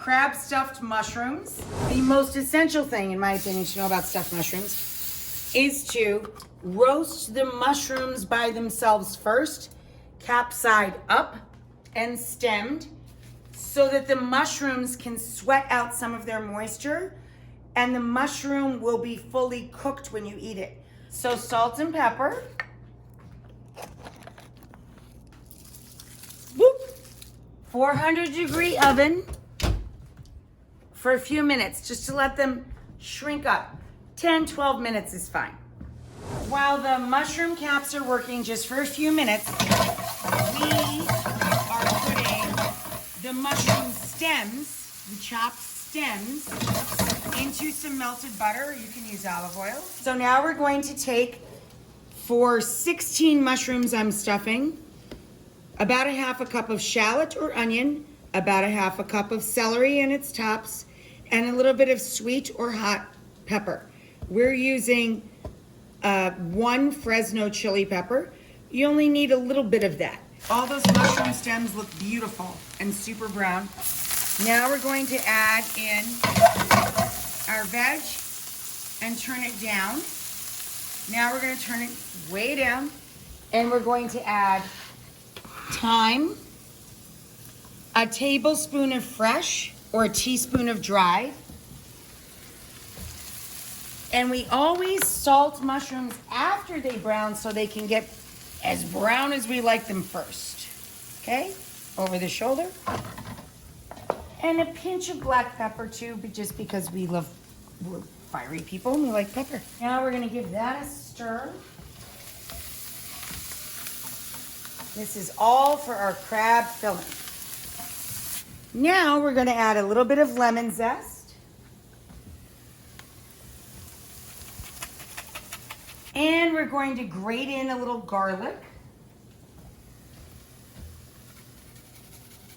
crab stuffed mushrooms. The most essential thing, in my opinion, to know about stuffed mushrooms is to roast the mushrooms by themselves first, cap side up and stemmed, so that the mushrooms can sweat out some of their moisture and the mushroom will be fully cooked when you eat it. So salt and pepper. Boop. 400-degree oven for a few minutes, just to let them shrink up. 10, 12 minutes is fine. While the mushroom caps are working just for a few minutes, we are putting the mushroom stems, the chopped stems, into some melted butter. You can use olive oil. So now we're going to take, for 16 mushrooms I'm stuffing, about a half a cup of shallot or onion, about a half a cup of celery and its tops, and a little bit of sweet or hot pepper. We're using 1 Fresno chili pepper. You only need a little bit of that. All those mushroom stems look beautiful and super brown. Now we're going to add in our veg and turn it down. Now we're going to turn it way down, and we're going to add thyme, a tablespoon of fresh or a teaspoon of dry. And we always salt mushrooms after they brown so they can get as brown as we like them first. Okay, over the shoulder. And a pinch of black pepper too, but just because we're fiery people and we like pepper. Now we're gonna give that a stir. This is all for our crab filling. Now we're gonna add a little bit of lemon zest. And we're going to grate in a little garlic.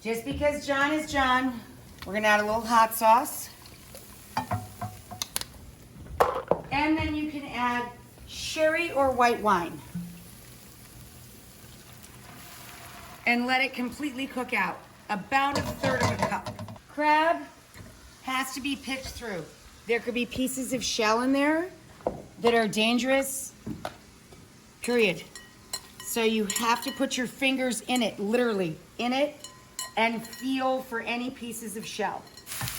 Just because John is John, we're gonna add a little hot sauce. And then you can add sherry or white wine. And let it completely cook out, about 1/3 of a cup. Crab has to be picked through. There could be pieces of shell in there that are dangerous, period. So you have to put your fingers in it, literally in it, and feel for any pieces of shell.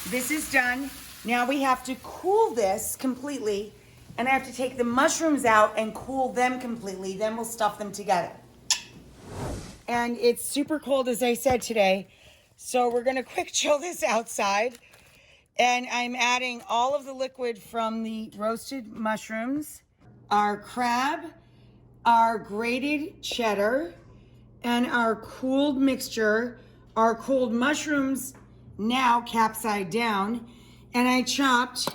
This is done. Now we have to cool this completely, and I have to take the mushrooms out and cool them completely, then we'll stuff them together. And it's super cold, as I said today, so we're gonna quick chill this outside. And I'm adding all of the liquid from the roasted mushrooms, our crab, our grated cheddar, and our cooled mixture, our cooled mushrooms now capsized down, and I chopped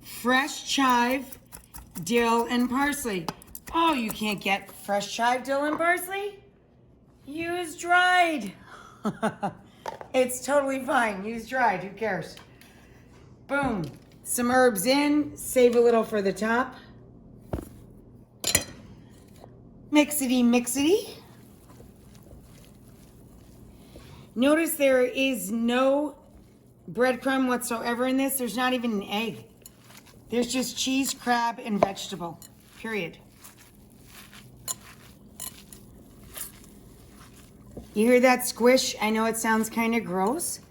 fresh chive, dill, and parsley. Oh, you can't get fresh chive, dill, and parsley? Use dried. It's totally fine. Use dried. Who cares? Boom. Some herbs in. Save a little for the top. Mixity, mixity. Notice there is no breadcrumb whatsoever in this. There's not even an egg. There's just cheese, crab, and vegetable. Period. You hear that squish? I know it sounds kind of gross,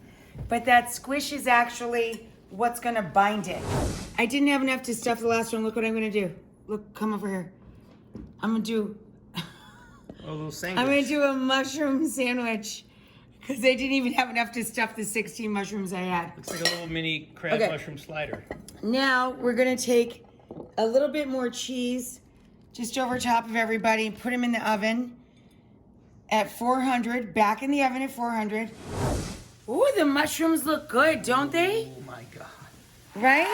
but that squish is actually what's gonna bind it. I didn't have enough to stuff the last one. Look what I'm gonna do. Look, come over here. I'm gonna do a mushroom sandwich because I didn't even have enough to stuff the 16 mushrooms I had. Looks like a little mini crab mushroom slider. Now we're gonna take a little bit more cheese just over top of everybody and put them in the oven at 400, back in the oven at 400. Ooh, the mushrooms look good, don't they? Oh my God. Right?